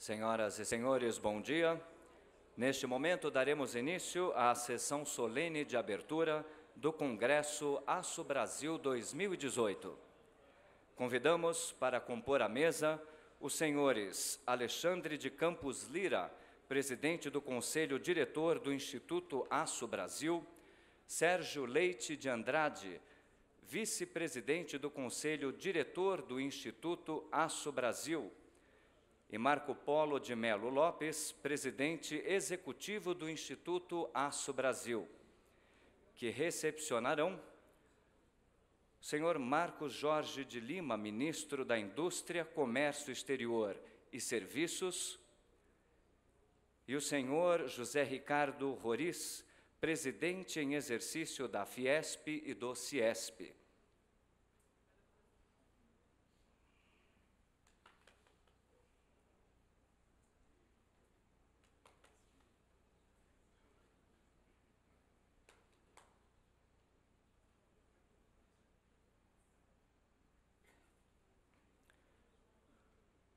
Senhoras e senhores, bom dia. Neste momento, daremos início à sessão solene de abertura do Congresso Aço Brasil 2018. Convidamos para compor a mesa os senhores Alexandre de Campos Lira, presidente do Conselho Diretor do Instituto Aço Brasil, Sérgio Leite de Andrade, vice-presidente do Conselho Diretor do Instituto Aço Brasil, e Marco Polo de Melo Lopes, presidente executivo do Instituto Aço Brasil, que recepcionarão o senhor Marcos Jorge de Lima, ministro da Indústria, Comércio Exterior e Serviços, e o senhor José Ricardo Roriz, presidente em exercício da Fiesp e do Ciesp.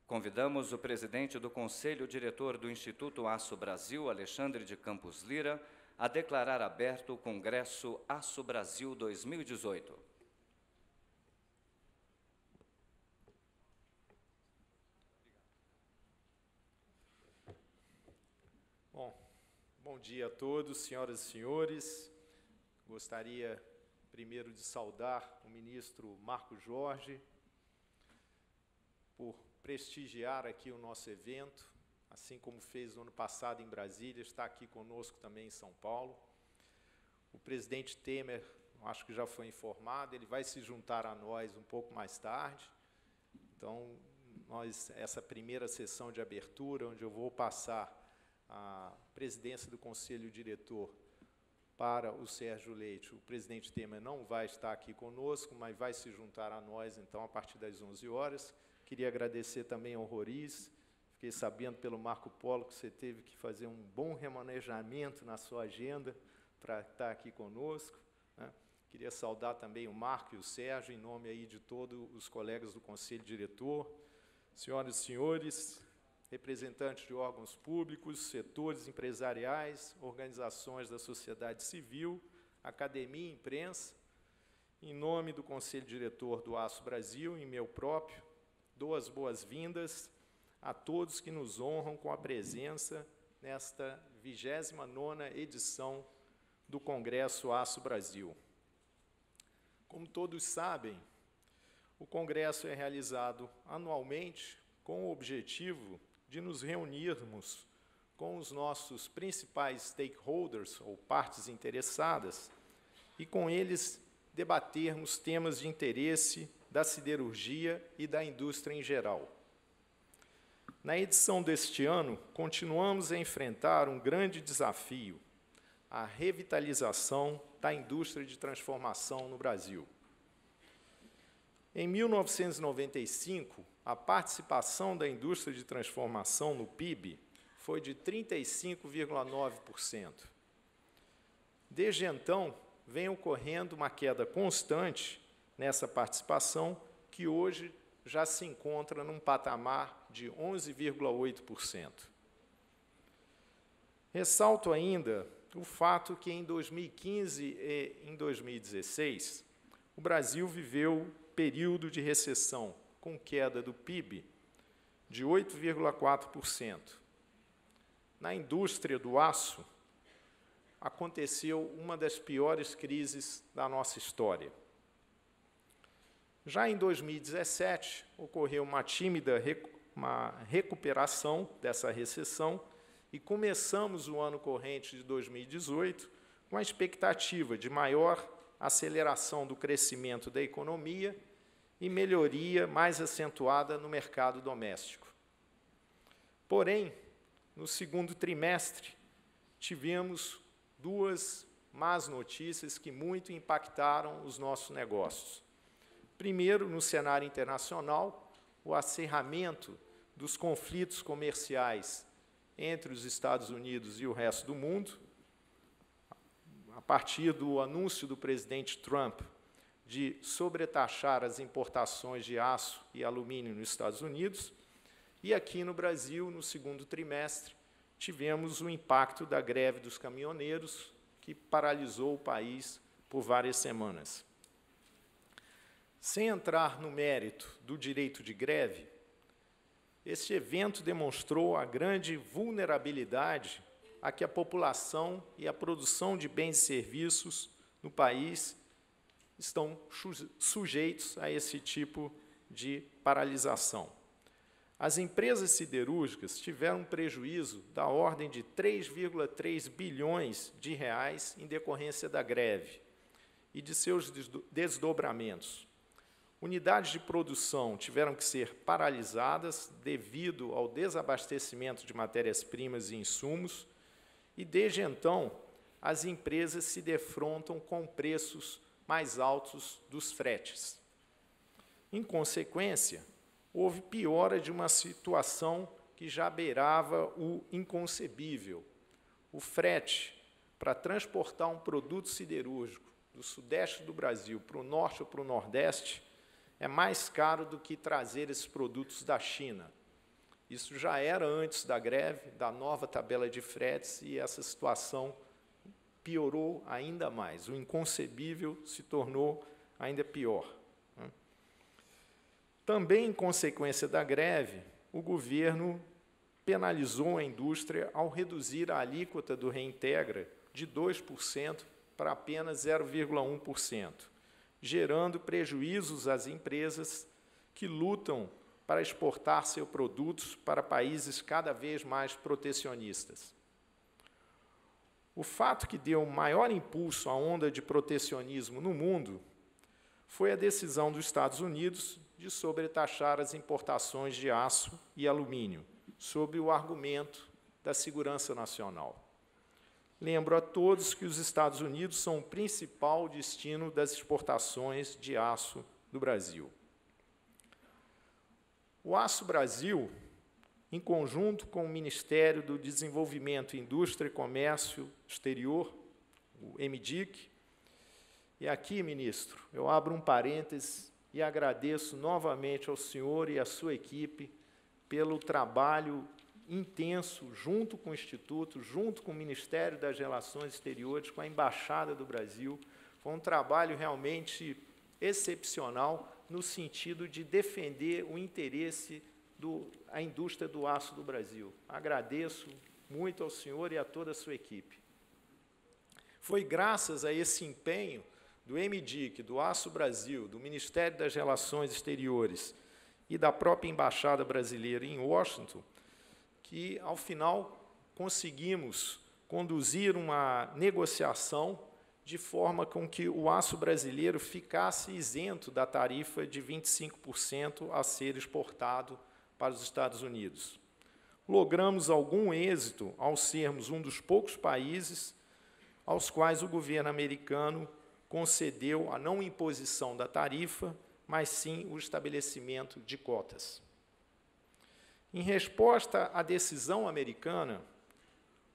Convidamos o presidente do Conselho Diretor do Instituto Aço Brasil, Alexandre de Campos Lira, a declarar aberto o Congresso Aço Brasil 2018. Bom dia a todos, senhoras e senhores. Gostaria primeiro de saudar o ministro Marco Jorge por prestigiar aqui o nosso evento, assim como fez no ano passado em Brasília, está aqui conosco também em São Paulo. O presidente Temer, acho que já foi informado, ele vai se juntar a nós um pouco mais tarde. Então, essa primeira sessão de abertura, onde eu vou passar a presidência do Conselho Diretor para o Sérgio Leite, o presidente Temer não vai estar aqui conosco, mas vai se juntar a nós, então, a partir das 11 horas. Queria agradecer também ao Roriz. Fiquei sabendo pelo Marco Polo que você teve que fazer um bom remanejamento na sua agenda para estar aqui conosco, né? Queria saudar também o Marco e o Sérgio, em nome aí de todos os colegas do Conselho Diretor. Senhoras e senhores, representantes de órgãos públicos, setores empresariais, organizações da sociedade civil, academia e imprensa, em nome do Conselho Diretor do Aço Brasil, em meu próprio, dou as boas-vindas a todos que nos honram com a presença nesta 29ª edição do Congresso Aço Brasil. Como todos sabem, o Congresso é realizado anualmente com o objetivo de nos reunirmos com os nossos principais stakeholders, ou partes interessadas, e com eles debatermos temas de interesse da siderurgia e da indústria em geral. Na edição deste ano, continuamos a enfrentar um grande desafio, a revitalização da indústria de transformação no Brasil. Em 1995, a participação da indústria de transformação no PIB foi de 35,9%. Desde então, vem ocorrendo uma queda constante nessa participação, que hoje já se encontra num patamar de 11,8%. Ressalto ainda o fato que em 2015 e em 2016, o Brasil viveu período de recessão, com queda do PIB de 8,4%. Na indústria do aço, aconteceu uma das piores crises da nossa história. Já em 2017, ocorreu uma tímida recuperação dessa recessão e começamos o ano corrente de 2018 com a expectativa de maior aceleração do crescimento da economia e melhoria mais acentuada no mercado doméstico. Porém, no segundo trimestre, tivemos duas más notícias que muito impactaram os nossos negócios. Primeiro, no cenário internacional, o acerramento dos conflitos comerciais entre os Estados Unidos e o resto do mundo, a partir do anúncio do presidente Trump de sobretaxar as importações de aço e alumínio nos Estados Unidos, E aqui no Brasil, no segundo trimestre, tivemos o impacto da greve dos caminhoneiros, que paralisou o país por várias semanas. Sem entrar no mérito do direito de greve, este evento demonstrou a grande vulnerabilidade a que a população e a produção de bens e serviços no país estão sujeitos a esse tipo de paralisação. As empresas siderúrgicas tiveram um prejuízo da ordem de 3,3 bilhões de reais em decorrência da greve e de seus desdobramentos. Unidades de produção tiveram que ser paralisadas devido ao desabastecimento de matérias-primas e insumos, e, desde então, as empresas se defrontam com preços mais altos dos fretes. Em consequência, houve piora de uma situação que já beirava o inconcebível. O frete, para transportar um produto siderúrgico do sudeste do Brasil para o norte ou para o nordeste, é mais caro do que trazer esses produtos da China. Isso já era antes da greve, da nova tabela de fretes, e essa situação piorou ainda mais. O inconcebível se tornou ainda pior. Também, em consequência da greve, o governo penalizou a indústria ao reduzir a alíquota do Reintegra de 2% para apenas 0,1%, gerando prejuízos às empresas que lutam para exportar seus produtos para países cada vez mais protecionistas. O fato que deu maior impulso à onda de protecionismo no mundo foi a decisão dos Estados Unidos de sobretaxar as importações de aço e alumínio, sob o argumento da segurança nacional. Lembro a todos que os Estados Unidos são o principal destino das exportações de aço do Brasil. O Aço Brasil, em conjunto com o Ministério do Desenvolvimento, Indústria e Comércio Exterior, o MDIC, e aqui, ministro, eu abro um parêntese e agradeço novamente ao senhor e à sua equipe pelo trabalho intenso, junto com o Instituto, junto com o Ministério das Relações Exteriores, com a Embaixada do Brasil. Foi um trabalho realmente excepcional no sentido de defender o interesse da indústria do aço do Brasil. Agradeço muito ao senhor e a toda a sua equipe. Foi graças a esse empenho do MDIC, do Aço Brasil, do Ministério das Relações Exteriores e da própria Embaixada Brasileira em Washington, que, ao final, conseguimos conduzir uma negociação de forma com que o aço brasileiro ficasse isento da tarifa de 25% a ser exportado para os Estados Unidos. Logramos algum êxito ao sermos um dos poucos países aos quais o governo americano concedeu a não imposição da tarifa, mas sim o estabelecimento de cotas. Em resposta à decisão americana,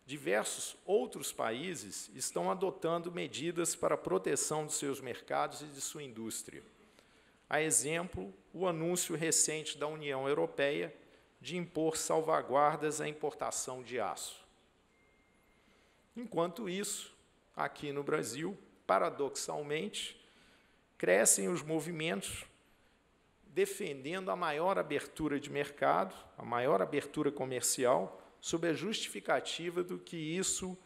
diversos outros países estão adotando medidas para a proteção de seus mercados e de sua indústria. A exemplo, o anúncio recente da União Europeia de impor salvaguardas à importação de aço. Enquanto isso, aqui no Brasil, paradoxalmente, crescem os movimentos defendendo a maior abertura de mercado, a maior abertura comercial, sob a justificativa do que isso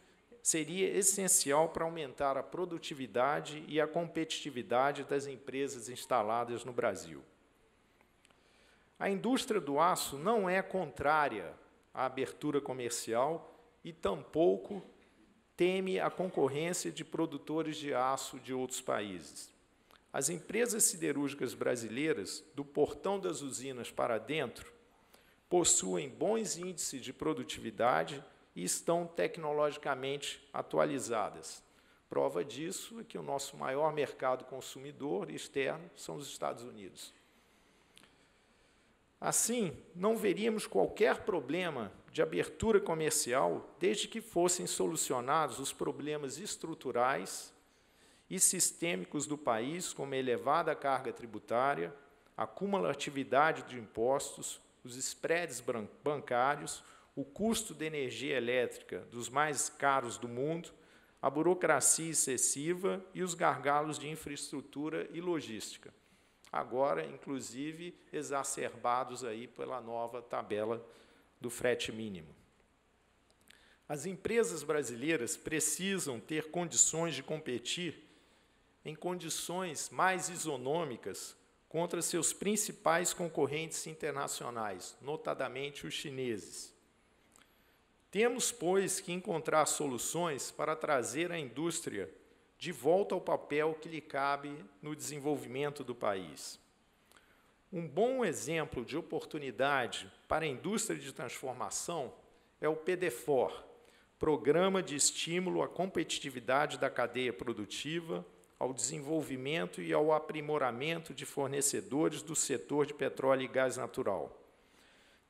seria essencial para aumentar a produtividade e a competitividade das empresas instaladas no Brasil. A indústria do aço não é contrária à abertura comercial e tampouco teme a concorrência de produtores de aço de outros países. As empresas siderúrgicas brasileiras, do portão das usinas para dentro, possuem bons índices de produtividade e estão tecnologicamente atualizadas. Prova disso é que o nosso maior mercado consumidor externo são os Estados Unidos. Assim, não veríamos qualquer problema de abertura comercial desde que fossem solucionados os problemas estruturais e sistêmicos do país, como a elevada carga tributária, a cumulatividade de impostos, os spreads bancários, o custo de energia elétrica dos mais caros do mundo, a burocracia excessiva e os gargalos de infraestrutura e logística, agora, inclusive, exacerbados aí pela nova tabela do frete mínimo. As empresas brasileiras precisam ter condições de competir em condições mais isonômicas contra seus principais concorrentes internacionais, notadamente os chineses. Temos, pois, que encontrar soluções para trazer a indústria de volta ao papel que lhe cabe no desenvolvimento do país. Um bom exemplo de oportunidade para a indústria de transformação é o PDFOR, Programa de Estímulo à Competitividade da Cadeia Produtiva, ao desenvolvimento e ao aprimoramento de fornecedores do setor de petróleo e gás natural.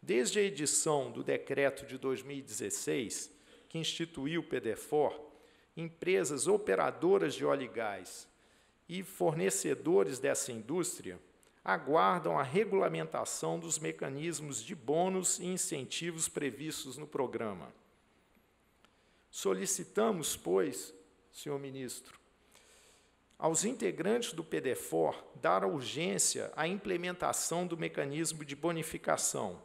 Desde a edição do decreto de 2016, que instituiu o PDFOR, empresas operadoras de óleo e gás e fornecedores dessa indústria aguardam a regulamentação dos mecanismos de bônus e incentivos previstos no programa. Solicitamos, pois, senhor ministro, aos integrantes do PDFOR dar urgência à implementação do mecanismo de bonificação,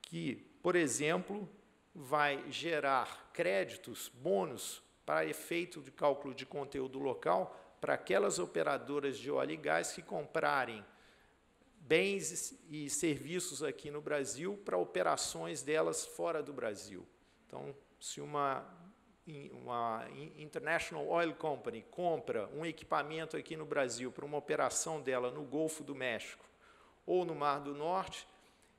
que, por exemplo, vai gerar créditos, bônus, para efeito de cálculo de conteúdo local, para aquelas operadoras de óleo e gás que comprarem bens e serviços aqui no Brasil para operações delas fora do Brasil. Então, se uma International Oil Company compra um equipamento aqui no Brasil para uma operação dela no Golfo do México ou no Mar do Norte,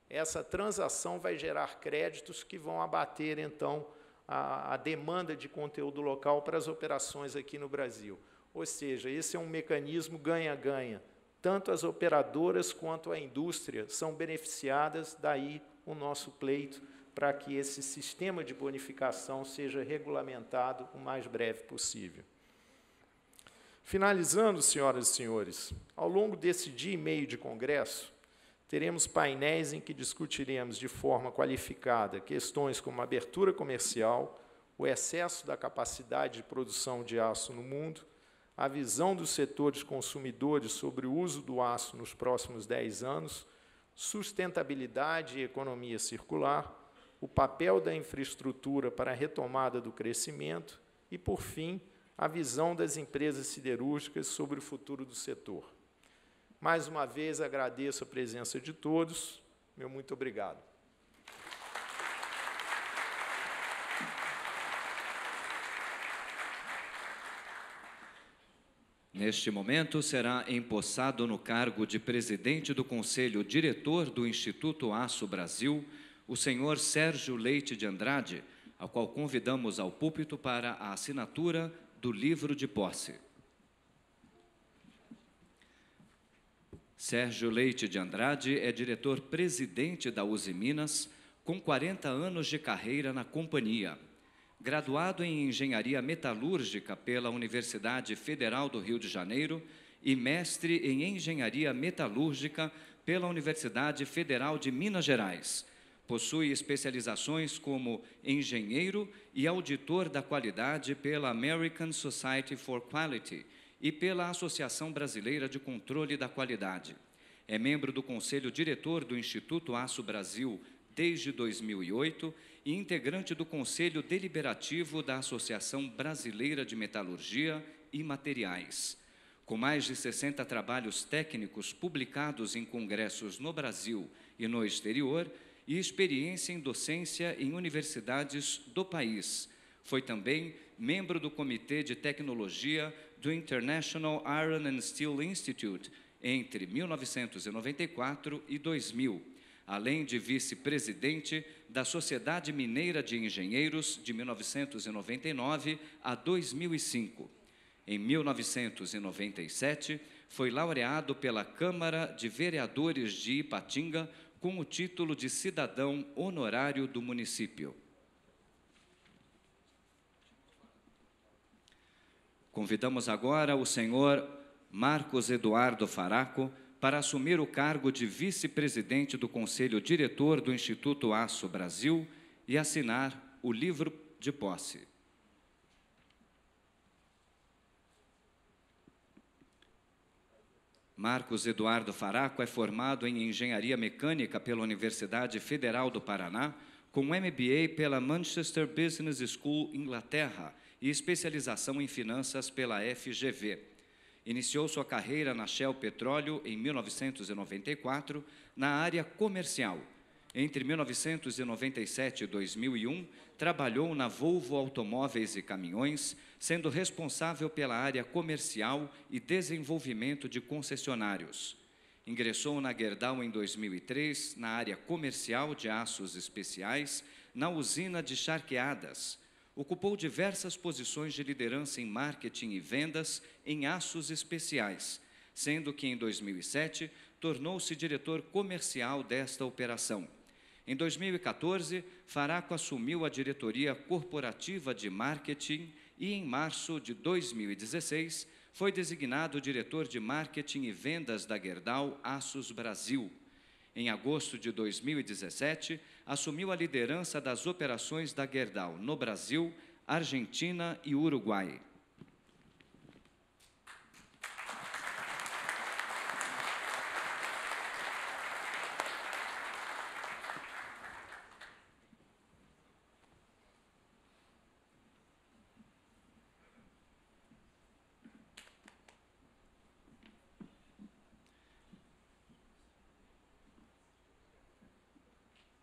essa transação vai gerar créditos que vão abater, então, a demanda de conteúdo local para as operações aqui no Brasil. Ou seja, esse é um mecanismo ganha-ganha. Tanto as operadoras quanto a indústria são beneficiadas, daí o nosso pleito para que esse sistema de bonificação seja regulamentado o mais breve possível. Finalizando, senhoras e senhores, ao longo desse dia e meio de congresso, teremos painéis em que discutiremos de forma qualificada questões como a abertura comercial, o excesso da capacidade de produção de aço no mundo, a visão dos setores consumidores sobre o uso do aço nos próximos 10 anos, sustentabilidade e economia circular, o papel da infraestrutura para a retomada do crescimento e, por fim, a visão das empresas siderúrgicas sobre o futuro do setor. Mais uma vez, agradeço a presença de todos. Meu muito obrigado. Neste momento, será empossado no cargo de presidente do Conselho Diretor do Instituto Aço Brasil, o senhor Sérgio Leite de Andrade, ao qual convidamos ao púlpito para a assinatura do livro de posse. Sérgio Leite de Andrade é diretor-presidente da Uzi Minas, com 40 anos de carreira na companhia. Graduado em Engenharia Metalúrgica pela Universidade Federal do Rio de Janeiro e mestre em Engenharia Metalúrgica pela Universidade Federal de Minas Gerais. Possui especializações como engenheiro e auditor da qualidade pela American Society for Quality e pela Associação Brasileira de Controle da Qualidade. É membro do Conselho Diretor do Instituto Aço Brasil desde 2008 e integrante do Conselho Deliberativo da Associação Brasileira de Metalurgia e Materiais. Com mais de 60 trabalhos técnicos publicados em congressos no Brasil e no exterior, e experiência em docência em universidades do país. Foi também membro do Comitê de Tecnologia do International Iron and Steel Institute entre 1994 e 2000, além de vice-presidente da Sociedade Mineira de Engenheiros de 1999 a 2005. Em 1997, foi laureado pela Câmara de Vereadores de Ipatinga com o título de cidadão honorário do município. Convidamos agora o senhor Marcos Eduardo Faraco para assumir o cargo de vice-presidente do Conselho Diretor do Instituto Aço Brasil e assinar o livro de posse. Marcos Eduardo Faraco é formado em Engenharia Mecânica pela Universidade Federal do Paraná, com MBA pela Manchester Business School, Inglaterra, e especialização em finanças pela FGV. Iniciou sua carreira na Shell Petróleo em 1994, na área comercial. Entre 1997 e 2001, trabalhou na Volvo Automóveis e Caminhões, sendo responsável pela área comercial e desenvolvimento de concessionários. Ingressou na Gerdau em 2003, na área comercial de aços especiais, na usina de Charqueadas. Ocupou diversas posições de liderança em marketing e vendas em aços especiais, sendo que em 2007 tornou-se diretor comercial desta operação. Em 2014, Faraco assumiu a diretoria corporativa de marketing e, em março de 2016, foi designado diretor de marketing e vendas da Gerdau Aços Brasil. Em agosto de 2017, assumiu a liderança das operações da Gerdau no Brasil, Argentina e Uruguai.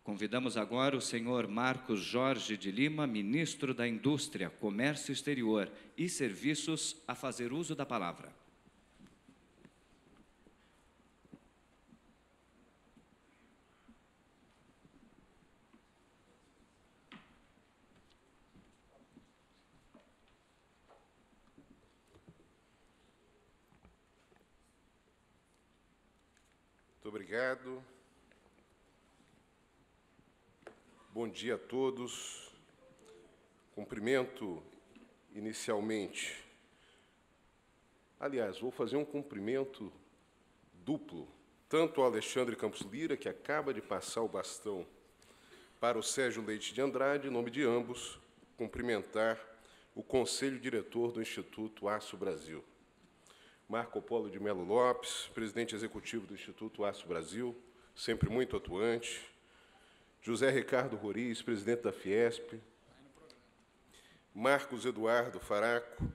Convidamos agora o senhor Marcos Jorge de Lima, ministro da Indústria, Comércio Exterior e Serviços, a fazer uso da palavra. Muito obrigado. Bom dia a todos. Cumprimento inicialmente. Aliás, vou fazer um cumprimento duplo, tanto ao Alexandre Campos Lira, que acaba de passar o bastão para o Sérgio Leite de Andrade, em nome de ambos, cumprimentar o Conselho Diretor do Instituto Aço Brasil. Marco Polo de Melo Lopes, presidente executivo do Instituto Aço Brasil, sempre muito atuante. José Ricardo Roriz, presidente da Fiesp. Marcos Eduardo Faraco,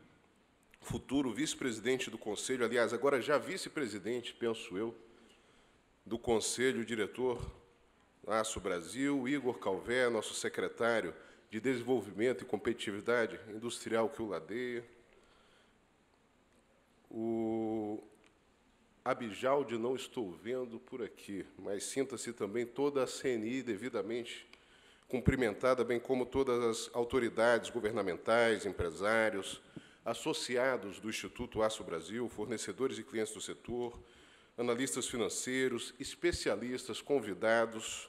futuro vice-presidente do Conselho, aliás, agora já vice-presidente, penso eu, do Conselho Diretor Aço Brasil. Igor Calvé, nosso secretário de Desenvolvimento e Competitividade Industrial que o ladeia. O Abijalde não estou vendo por aqui, mas sinta-se também toda a CNI devidamente cumprimentada, bem como todas as autoridades governamentais, empresários, associados do Instituto Aço Brasil, fornecedores e clientes do setor, analistas financeiros, especialistas, convidados,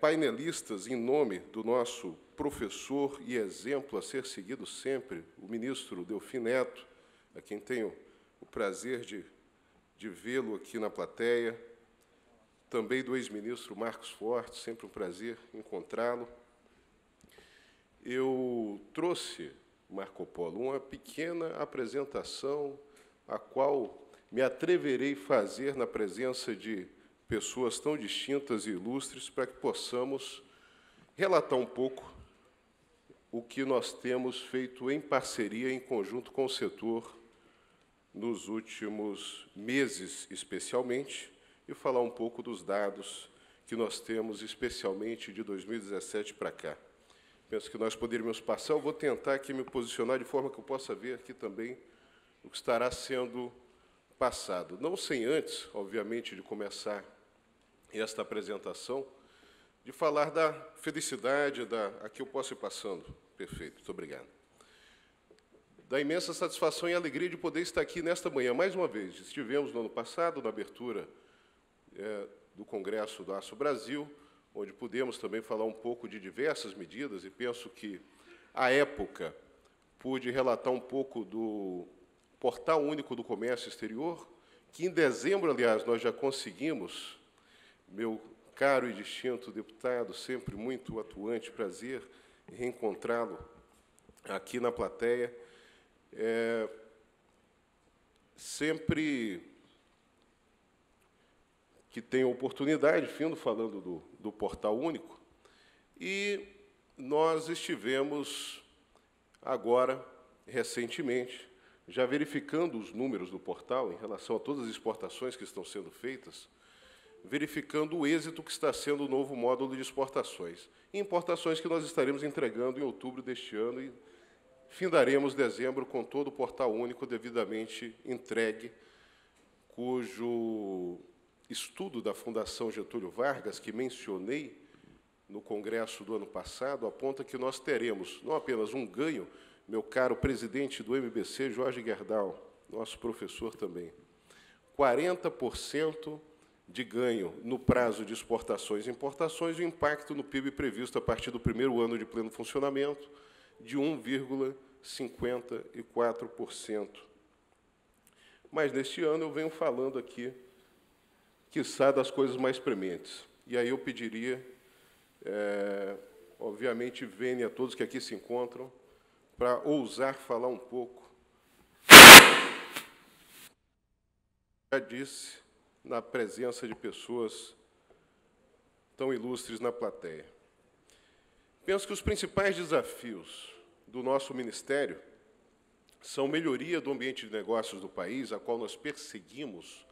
painelistas, em nome do nosso professor e exemplo a ser seguido sempre, o ministro Delfim Neto, a quem tenho o prazer de vê-lo aqui na plateia, também do ex-ministro Marcos Forte, sempre um prazer encontrá-lo. Eu trouxe, Marco Polo, uma pequena apresentação, a qual me atreverei a fazer na presença de pessoas tão distintas e ilustres, para que possamos relatar um pouco o que nós temos feito em parceria, em conjunto com o setor, nos últimos meses, especialmente, e falar um pouco dos dados que nós temos, especialmente de 2017 para cá. Penso que nós poderíamos passar. Eu vou tentar aqui me posicionar de forma que eu possa ver aqui também o que estará sendo passado. Não sem antes, obviamente, de começar esta apresentação, de falar da felicidade, aqui eu posso ir passando. Perfeito, muito obrigado. Da imensa satisfação e alegria de poder estar aqui nesta manhã, mais uma vez. Estivemos no ano passado, na abertura do Congresso do Aço Brasil, onde pudemos também falar um pouco de diversas medidas, e penso que, à época, pude relatar um pouco do Portal Único do Comércio Exterior, que em dezembro, aliás, nós já conseguimos, meu caro e distinto deputado, sempre muito atuante, prazer em reencontrá-lo aqui na plateia, sempre que tenho oportunidade, findo falando do Portal Único, e nós estivemos agora, recentemente, já verificando os números do portal em relação a todas as exportações que estão sendo feitas, verificando o êxito que está sendo o novo módulo de exportações. E importações que nós estaremos entregando em outubro deste ano e findaremos dezembro com todo o Portal Único devidamente entregue, cujo estudo da Fundação Getúlio Vargas, que mencionei no Congresso do ano passado, aponta que nós teremos não apenas um ganho, meu caro presidente do MBC, Jorge Gerdau, nosso professor também, 40% de ganho no prazo de exportações e importações e o impacto no PIB previsto a partir do primeiro ano de pleno funcionamento de 1,54%. Mas, neste ano, eu venho falando aqui, quiçá, das coisas mais prementes. E aí eu pediria, obviamente, Vênia, a todos que aqui se encontram, para ousar falar um pouco. Já disse, na presença de pessoas tão ilustres na plateia. Penso que os principais desafios do nosso ministério são melhoria do ambiente de negócios do país, a qual nós perseguimos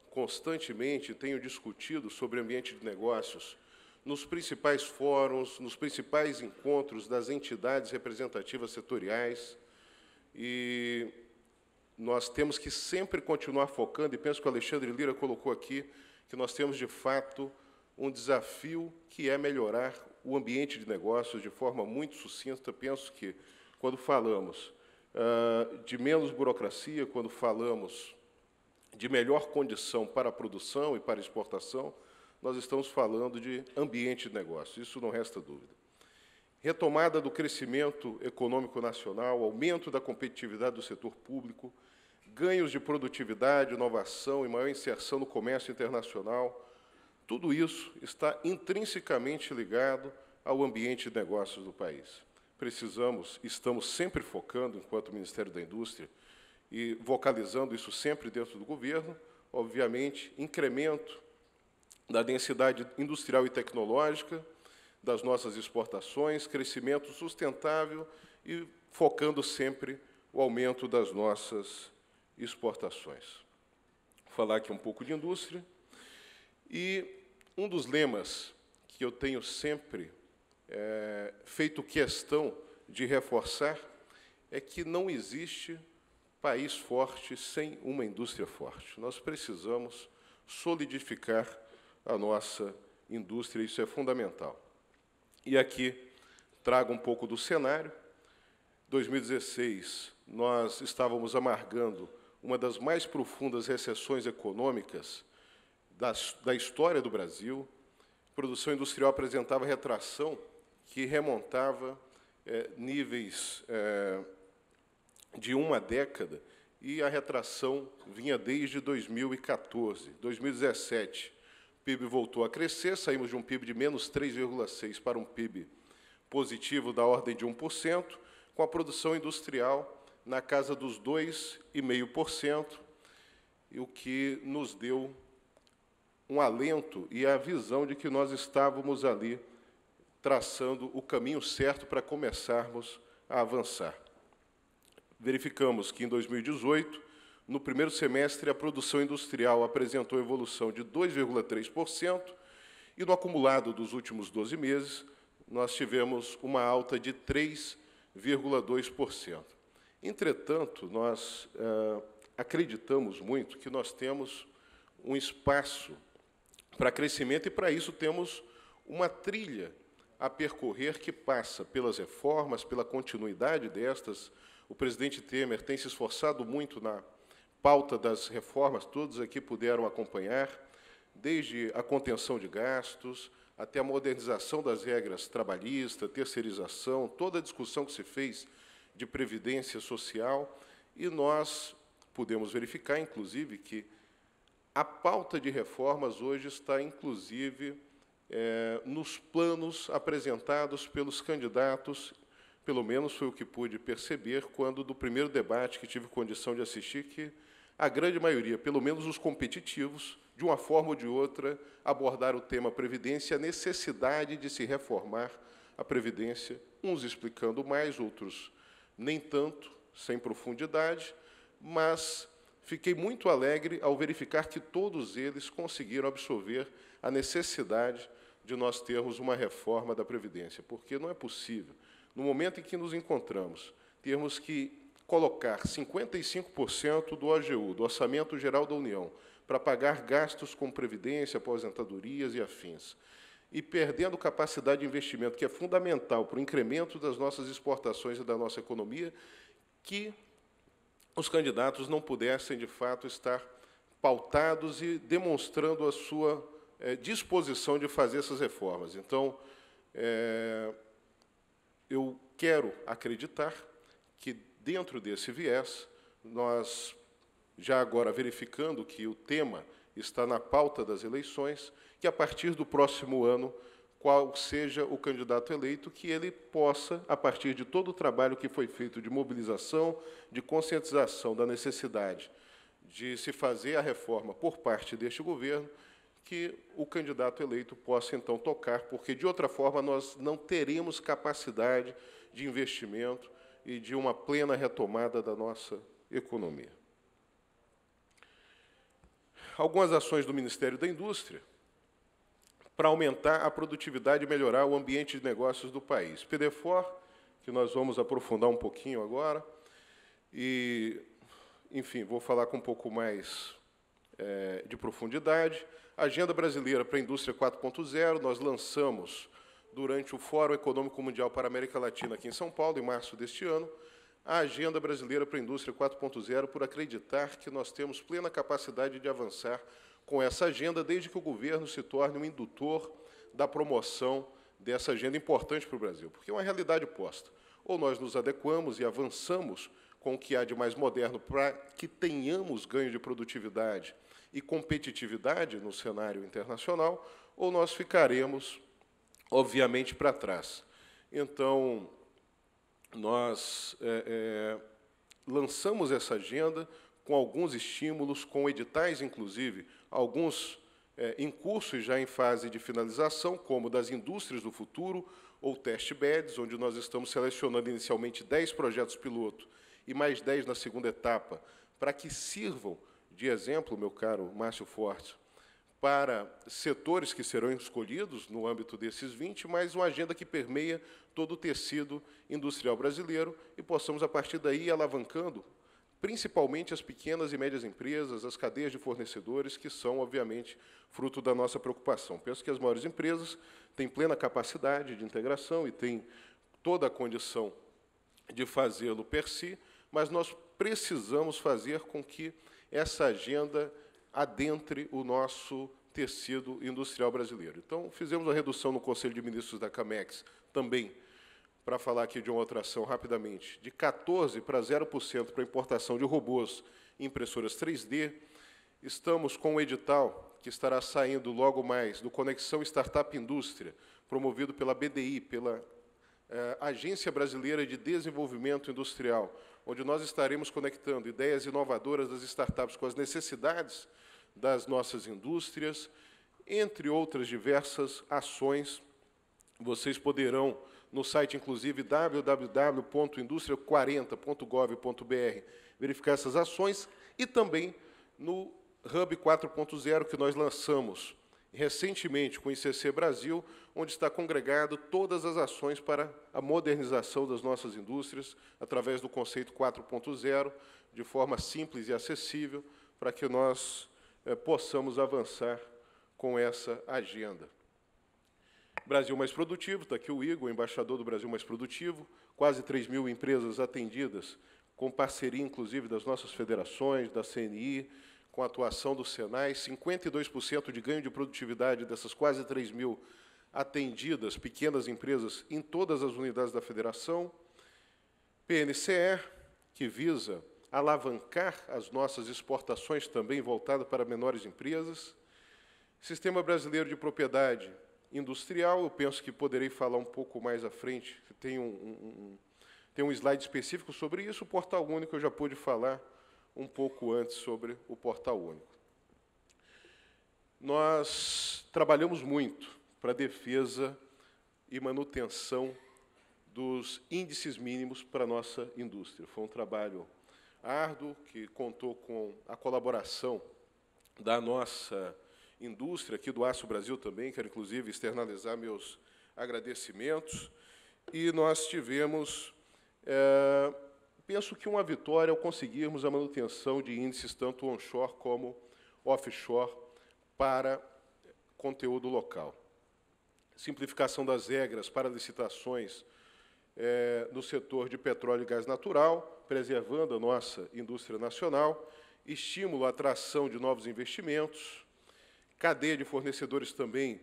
constantemente, tenho discutido sobre ambiente de negócios nos principais fóruns, nos principais encontros das entidades representativas setoriais, e nós temos que sempre continuar focando, e penso que o Alexandre Lira colocou aqui, que nós temos, de fato, um desafio que é melhorar o ambiente de negócios de forma muito sucinta. Penso que, quando falamos de menos burocracia, quando falamos de melhor condição para a produção e para a exportação, nós estamos falando de ambiente de negócio, isso não resta dúvida. Retomada do crescimento econômico nacional, aumento da competitividade do setor público, ganhos de produtividade, inovação e maior inserção no comércio internacional, tudo isso está intrinsecamente ligado ao ambiente de negócios do país. Estamos sempre focando, enquanto Ministério da Indústria, e vocalizando isso sempre dentro do governo, obviamente, incremento da densidade industrial e tecnológica das nossas exportações, crescimento sustentável e focando sempre o aumento das nossas exportações. Vou falar aqui um pouco de indústria. E um dos lemas que eu tenho sempre feito questão de reforçar é que não existe país forte sem uma indústria forte. Nós precisamos solidificar a nossa indústria, isso é fundamental. E aqui trago um pouco do cenário. 2016, nós estávamos amargando uma das mais profundas recessões econômicas da história do Brasil. A produção industrial apresentava retração que remontava níveis de uma década, e a retração vinha desde 2014. 2017, o PIB voltou a crescer, saímos de um PIB de menos 3,6% para um PIB positivo da ordem de 1%, com a produção industrial na casa dos 2,5%, e o que nos deu um alento e a visão de que nós estávamos ali traçando o caminho certo para começarmos a avançar. Verificamos que, em 2018, no primeiro semestre, a produção industrial apresentou evolução de 2,3%, e no acumulado dos últimos 12 meses, nós tivemos uma alta de 3,2%. Entretanto, nós acreditamos muito que nós temos um espaço para crescimento, e, para isso, temos uma trilha a percorrer que passa pelas reformas, pela continuidade destas. O presidente Temer tem se esforçado muito na pauta das reformas, todos aqui puderam acompanhar, desde a contenção de gastos, até a modernização das regras trabalhistas, terceirização, toda a discussão que se fez de previdência social, e nós pudemos verificar, inclusive, que a pauta de reformas hoje está, inclusive, nos planos apresentados pelos candidatos, pelo menos foi o que pude perceber quando, do primeiro debate que tive condição de assistir, que a grande maioria, pelo menos os competitivos, de uma forma ou de outra, abordaram o tema Previdência, a necessidade de se reformar a Previdência, uns explicando mais, outros nem tanto, sem profundidade, mas fiquei muito alegre ao verificar que todos eles conseguiram absorver a necessidade de nós termos uma reforma da Previdência, porque não é possível, no momento em que nos encontramos, termos que colocar 55% do OGU, do Orçamento Geral da União, para pagar gastos com previdência, aposentadorias e afins, e perdendo capacidade de investimento, que é fundamental para o incremento das nossas exportações e da nossa economia, que os candidatos não pudessem, de fato, estar pautados e demonstrando a sua disposição de fazer essas reformas. Então, eu quero acreditar que, dentro desse viés, nós, já agora verificando que o tema está na pauta das eleições, que, a partir do próximo ano, qual seja o candidato eleito, que ele possa, a partir de todo o trabalho que foi feito de mobilização, de conscientização da necessidade de se fazer a reforma por parte deste governo, que o candidato eleito possa, então, tocar, porque, de outra forma, nós não teremos capacidade de investimento e de uma plena retomada da nossa economia. Algumas ações do Ministério da Indústria para aumentar a produtividade e melhorar o ambiente de negócios do país. PDFOR, que nós vamos aprofundar um pouquinho agora, e, enfim, vou falar com um pouco mais de profundidade. Agenda Brasileira para a Indústria 4.0, nós lançamos durante o Fórum Econômico Mundial para a América Latina, aqui em São Paulo, em março deste ano, a Agenda Brasileira para a Indústria 4.0, por acreditar que nós temos plena capacidade de avançar com essa agenda, desde que o governo se torne um indutor da promoção dessa agenda importante para o Brasil, porque é uma realidade posta. Ou nós nos adequamos e avançamos com o que há de mais moderno para que tenhamos ganho de produtividade e competitividade no cenário internacional, ou nós ficaremos, obviamente, para trás. Então, nós lançamos essa agenda com alguns estímulos, com editais, inclusive, alguns em curso e já em fase de finalização, como das indústrias do futuro, ou test beds, onde nós estamos selecionando inicialmente 10 projetos piloto e mais 10 na segunda etapa, para que sirvam de exemplo, meu caro Márcio Forte, para setores que serão escolhidos no âmbito desses 20, mas uma agenda que permeia todo o tecido industrial brasileiro e possamos, a partir daí, ir alavancando principalmente as pequenas e médias empresas, as cadeias de fornecedores, que são, obviamente, fruto da nossa preocupação. Penso que as maiores empresas têm plena capacidade de integração e têm toda a condição de fazê-lo per si, mas nós precisamos fazer com que essa agenda adentre o nosso tecido industrial brasileiro. Então, fizemos a redução no Conselho de Ministros da Camex, também, para falar aqui de uma outra ação rapidamente, de 14% para 0% para a importação de robôs e impressoras 3D. Estamos com um edital que estará saindo logo mais do Conexão Startup Indústria, promovido pela BDI, pela Agência Brasileira de Desenvolvimento Industrial, onde nós estaremos conectando ideias inovadoras das startups com as necessidades das nossas indústrias, entre outras diversas ações. Vocês poderão, no site, inclusive, www.industria40.gov.br, verificar essas ações, e também no Hub 4.0, que nós lançamos recentemente com o ICC Brasil, onde está congregado todas as ações para a modernização das nossas indústrias, através do conceito 4.0, de forma simples e acessível, para que nós possamos avançar com essa agenda. Brasil Mais Produtivo, está aqui o Igor, o embaixador do Brasil Mais Produtivo, quase 3.000 empresas atendidas, com parceria, inclusive, das nossas federações, da CNI, com a atuação do Senai, 52% de ganho de produtividade dessas quase 3.000 atendidas, pequenas empresas, em todas as unidades da federação. PNCE, que visa alavancar as nossas exportações também voltado para menores empresas. Sistema brasileiro de propriedade industrial, eu penso que poderei falar um pouco mais à frente, tem um slide específico sobre isso. O Portal Único eu já pude falar um pouco antes sobre o Portal Único. Nós trabalhamos muito para a defesa e manutenção dos índices mínimos para a nossa indústria. Foi um trabalho árduo, que contou com a colaboração da nossa indústria, aqui do Aço Brasil também, quero inclusive externalizar meus agradecimentos, e nós tivemos, penso que uma vitória ao conseguirmos a manutenção de índices tanto onshore como offshore para conteúdo local. Simplificação das regras para licitações no setor de petróleo e gás natural, preservando a nossa indústria nacional, estímulo à atração de novos investimentos, cadeia de fornecedores também.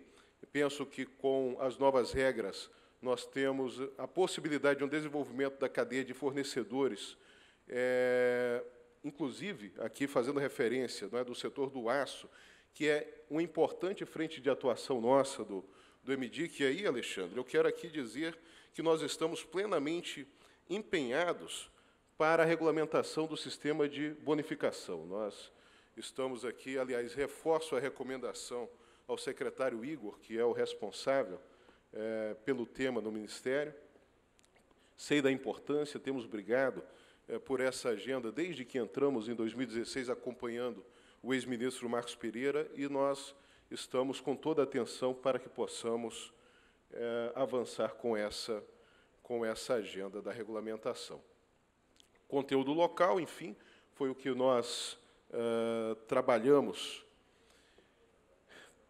Penso que, com as novas regras, nós temos a possibilidade de um desenvolvimento da cadeia de fornecedores, inclusive, aqui fazendo referência, não é, do setor do aço, que é uma importante frente de atuação nossa do MDIC. E aí, Alexandre, eu quero aqui dizer que nós estamos plenamente empenhados para a regulamentação do sistema de bonificação. Nós estamos aqui, aliás, reforço a recomendação ao secretário Igor, que é o responsável pelo tema no Ministério. Sei da importância, temos brigado por essa agenda desde que entramos em 2016, acompanhando o ex-ministro Marcos Pereira, e nós estamos com toda a atenção para que possamos avançar com essa agenda da regulamentação. Conteúdo local, enfim, foi o que nós trabalhamos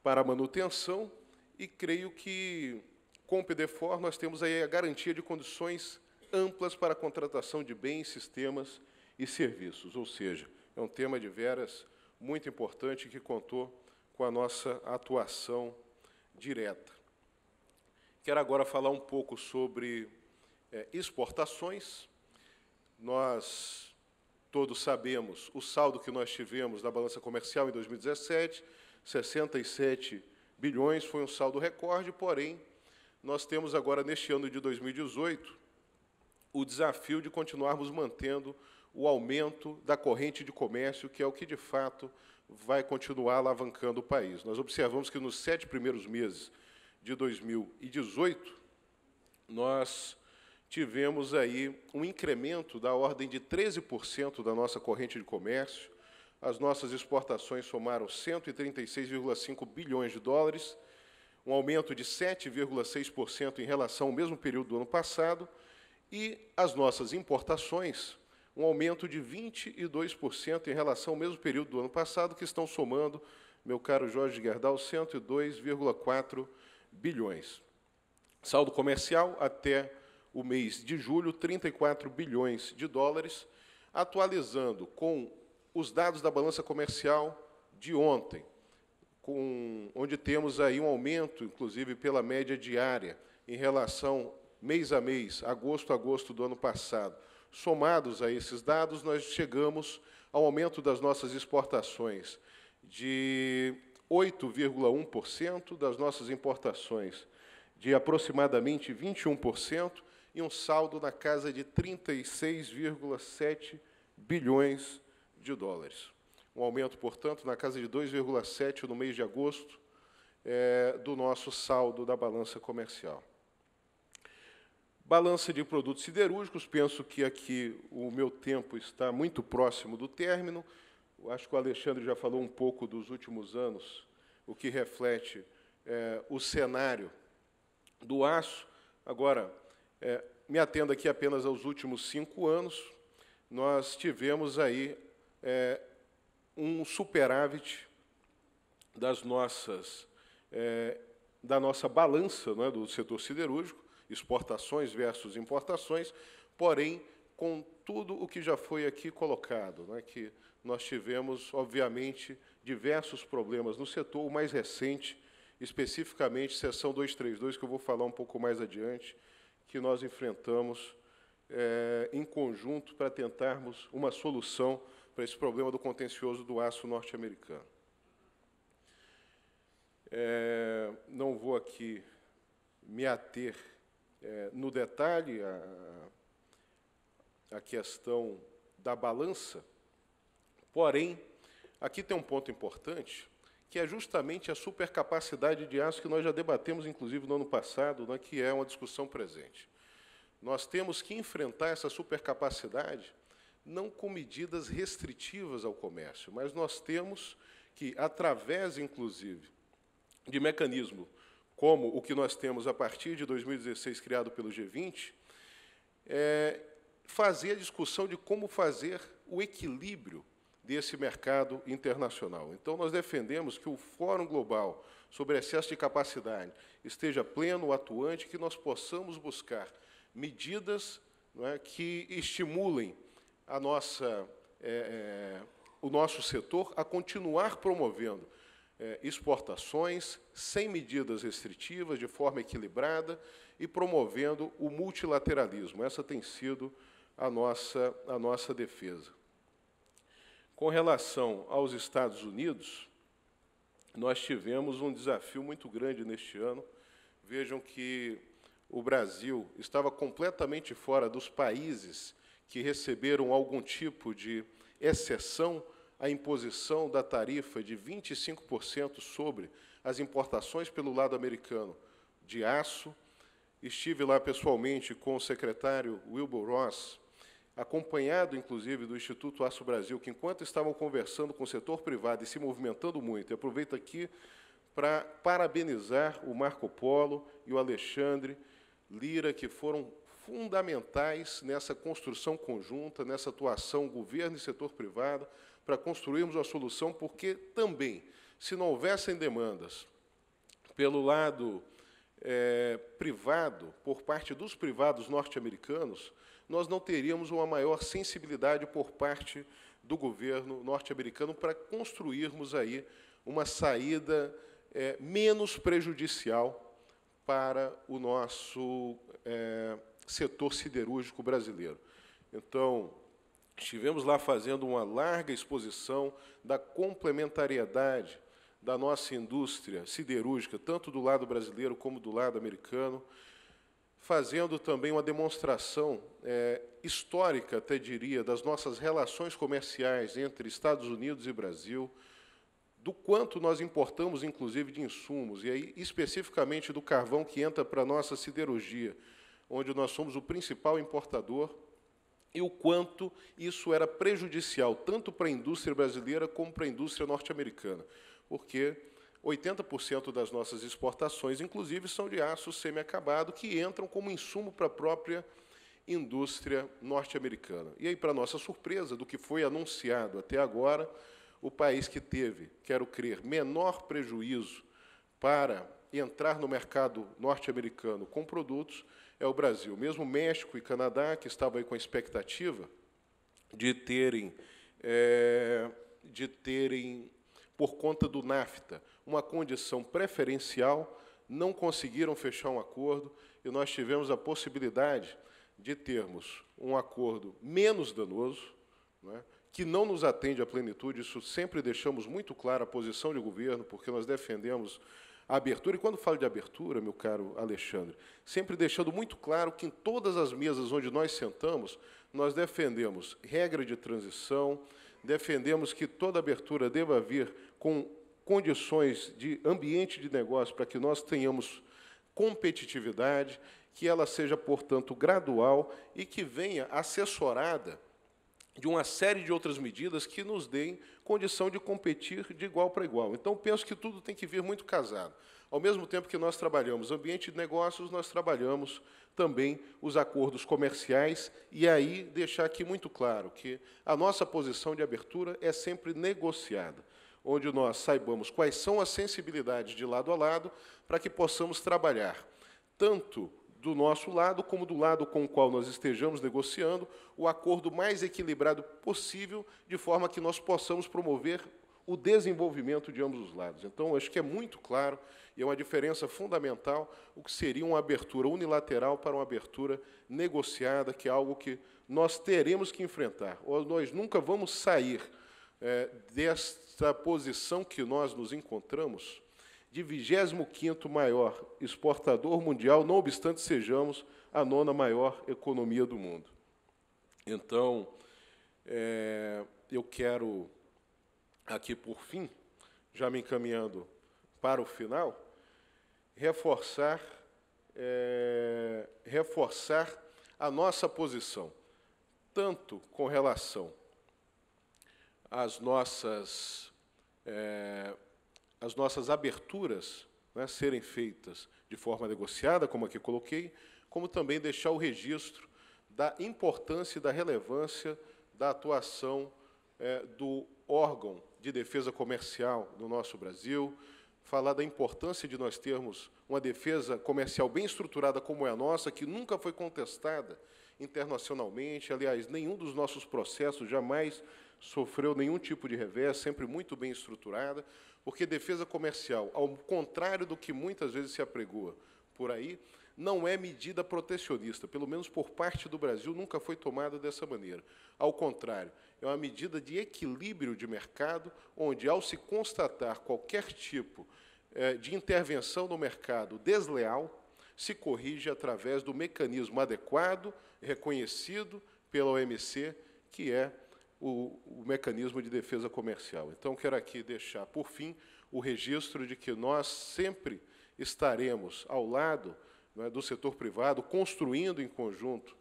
para a manutenção, e creio que, com o PDFOR, nós temos aí a garantia de condições amplas para a contratação de bens, sistemas e serviços, ou seja, é um tema de veras muito importante que contou com a nossa atuação direta. Quero agora falar um pouco sobre exportações. Nós todos sabemos o saldo que nós tivemos na balança comercial em 2017, 67 bilhões, foi um saldo recorde, porém, nós temos agora, neste ano de 2018, o desafio de continuarmos mantendo o aumento da corrente de comércio, que é o que, de fato, vai continuar alavancando o país. Nós observamos que, nos 7 primeiros meses de 2018, nós tivemos aí um incremento da ordem de 13% da nossa corrente de comércio. As nossas exportações somaram 136,5 bilhões de dólares, um aumento de 7,6% em relação ao mesmo período do ano passado, e as nossas importações, um aumento de 22% em relação ao mesmo período do ano passado, que estão somando, meu caro Jorge Gerdau, 102,4 bilhões. Saldo comercial até o mês de julho, 34 bilhões de dólares, atualizando com os dados da balança comercial de ontem, onde temos aí um aumento, inclusive, pela média diária, em relação mês a mês, agosto a agosto do ano passado. Somados a esses dados, nós chegamos ao aumento das nossas exportações de 8,1%, das nossas importações de aproximadamente 21%, e um saldo na casa de 36,7 bilhões de dólares. Um aumento, portanto, na casa de 2,7% no mês de agosto do nosso saldo da balança comercial. Balança de produtos siderúrgicos, penso que aqui o meu tempo está muito próximo do término. Eu acho que o Alexandre já falou um pouco dos últimos anos, o que reflete o cenário do aço. Agora, me atendo aqui apenas aos últimos 5 anos, nós tivemos aí um superávit da nossa balança, não é, do setor siderúrgico, exportações versus importações, porém, com tudo o que já foi aqui colocado, né, que nós tivemos, obviamente, diversos problemas no setor. O mais recente, especificamente, seção 232, que eu vou falar um pouco mais adiante, que nós enfrentamos em conjunto para tentarmos uma solução para esse problema do contencioso do aço norte-americano. Não vou aqui me ater no detalhe a questão da balança, porém, aqui tem um ponto importante, que é justamente a supercapacidade de aço que nós já debatemos, inclusive, no ano passado, né, que é uma discussão presente. Nós temos que enfrentar essa supercapacidade não com medidas restritivas ao comércio, mas nós temos que, através, inclusive, de mecanismo como o que nós temos a partir de 2016, criado pelo G20, fazer a discussão de como fazer o equilíbrio desse mercado internacional. Então, nós defendemos que o Fórum Global sobre Excesso de Capacidade esteja pleno, atuante, que nós possamos buscar medidas, não é, que estimulem o nosso setor a continuar promovendo exportações sem medidas restritivas, de forma equilibrada, e promovendo o multilateralismo. Essa tem sido a nossa defesa. Com relação aos Estados Unidos, nós tivemos um desafio muito grande neste ano. Vejam que o Brasil estava completamente fora dos países que receberam algum tipo de exceção à imposição da tarifa de 25% sobre as importações pelo lado americano de aço. Estive lá pessoalmente com o secretário Wilbur Ross, acompanhado, inclusive, do Instituto Aço Brasil, que, enquanto estavam conversando com o setor privado e se movimentando muito, e aproveito aqui para parabenizar o Marco Polo e o Alexandre Lira, que foram fundamentais nessa construção conjunta, nessa atuação governo e setor privado, para construirmos uma solução, porque também, se não houvessem demandas pelo lado privado, por parte dos privados norte-americanos, nós não teríamos uma maior sensibilidade por parte do governo norte-americano para construirmos aí uma saída menos prejudicial para o nosso setor siderúrgico brasileiro. Então, estivemos lá fazendo uma larga exposição da complementariedade da nossa indústria siderúrgica, tanto do lado brasileiro como do lado americano, fazendo também uma demonstração histórica, até diria, das nossas relações comerciais entre Estados Unidos e Brasil, do quanto nós importamos, inclusive, de insumos, e aí, especificamente, do carvão que entra para a nossa siderurgia, onde nós somos o principal importador, e o quanto isso era prejudicial, tanto para a indústria brasileira como para a indústria norte-americana, porque 80% das nossas exportações, inclusive, são de aço semi-acabado, que entram como insumo para a própria indústria norte-americana. E aí, para nossa surpresa, do que foi anunciado até agora, o país que teve, quero crer, menor prejuízo para entrar no mercado norte-americano com produtos é o Brasil. Mesmo México e Canadá, que estavam aí com a expectativa de terem, por conta do NAFTA, uma condição preferencial, não conseguiram fechar um acordo, e nós tivemos a possibilidade de termos um acordo menos danoso, né, que não nos atende à plenitude. Isso sempre deixamos muito clara a posição de governo, porque nós defendemos a abertura. E, quando falo de abertura, meu caro Alexandre, sempre deixando muito claro que, em todas as mesas onde nós sentamos, nós defendemos regra de transição, defendemos que toda abertura deva vir com condições de ambiente de negócio para que nós tenhamos competitividade, que ela seja, portanto, gradual e que venha assessorada de uma série de outras medidas que nos deem condição de competir de igual para igual. Então, penso que tudo tem que vir muito casado. Ao mesmo tempo que nós trabalhamos ambiente de negócios, nós trabalhamos também os acordos comerciais, e aí deixar aqui muito claro que a nossa posição de abertura é sempre negociada, onde nós saibamos quais são as sensibilidades de lado a lado, para que possamos trabalhar tanto do nosso lado, como do lado com o qual nós estejamos negociando, o acordo mais equilibrado possível, de forma que nós possamos promover o desenvolvimento de ambos os lados. Então, acho que é muito claro, e é uma diferença fundamental, o que seria uma abertura unilateral para uma abertura negociada, que é algo que nós teremos que enfrentar. Ou nós nunca vamos sair desta posição que nós nos encontramos, de 25º maior exportador mundial, não obstante sejamos a 9ª maior economia do mundo. Então, eu quero, aqui por fim, já me encaminhando para o final, reforçar a nossa posição, tanto com relação às nossas aberturas, né, serem feitas de forma negociada, como aqui coloquei, como também deixar o registro da importância e da relevância da atuação do órgão de defesa comercial no nosso Brasil, falar da importância de nós termos uma defesa comercial bem estruturada como é a nossa, que nunca foi contestada internacionalmente. Aliás, nenhum dos nossos processos jamais sofreu nenhum tipo de revés, sempre muito bem estruturada, porque defesa comercial, ao contrário do que muitas vezes se apregoa por aí, não é medida protecionista, pelo menos por parte do Brasil, nunca foi tomada dessa maneira. Ao contrário, é uma medida de equilíbrio de mercado, onde, ao se constatar qualquer tipo de intervenção no mercado desleal, se corrige através do mecanismo adequado, reconhecido pela OMC, que é o mecanismo de defesa comercial. Então, quero aqui deixar, por fim, o registro de que nós sempre estaremos ao lado, né, do setor privado, construindo em conjunto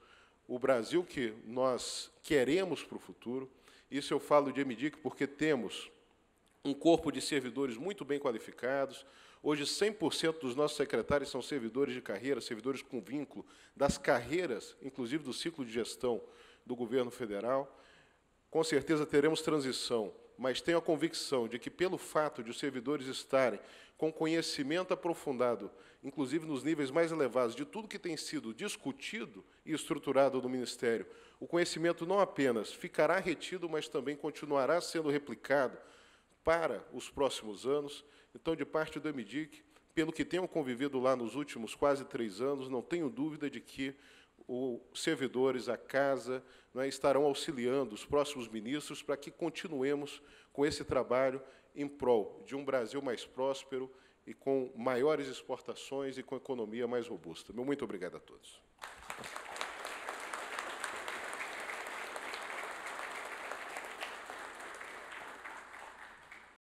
o Brasil que nós queremos para o futuro. Isso eu falo de EMIDIC porque temos um corpo de servidores muito bem qualificados. Hoje, 100% dos nossos secretários são servidores de carreira, servidores com vínculo das carreiras, inclusive do ciclo de gestão do governo federal. Com certeza teremos transição, mas tenho a convicção de que, pelo fato de os servidores estarem com conhecimento aprofundado, inclusive nos níveis mais elevados, de tudo que tem sido discutido e estruturado no Ministério, o conhecimento não apenas ficará retido, mas também continuará sendo replicado para os próximos anos. Então, de parte do EMIDIC, pelo que tenho convivido lá nos últimos quase 3 anos, não tenho dúvida de que os servidores, a casa, né, estarão auxiliando os próximos ministros para que continuemos com esse trabalho em prol de um Brasil mais próspero e com maiores exportações e com economia mais robusta. Muito obrigado a todos.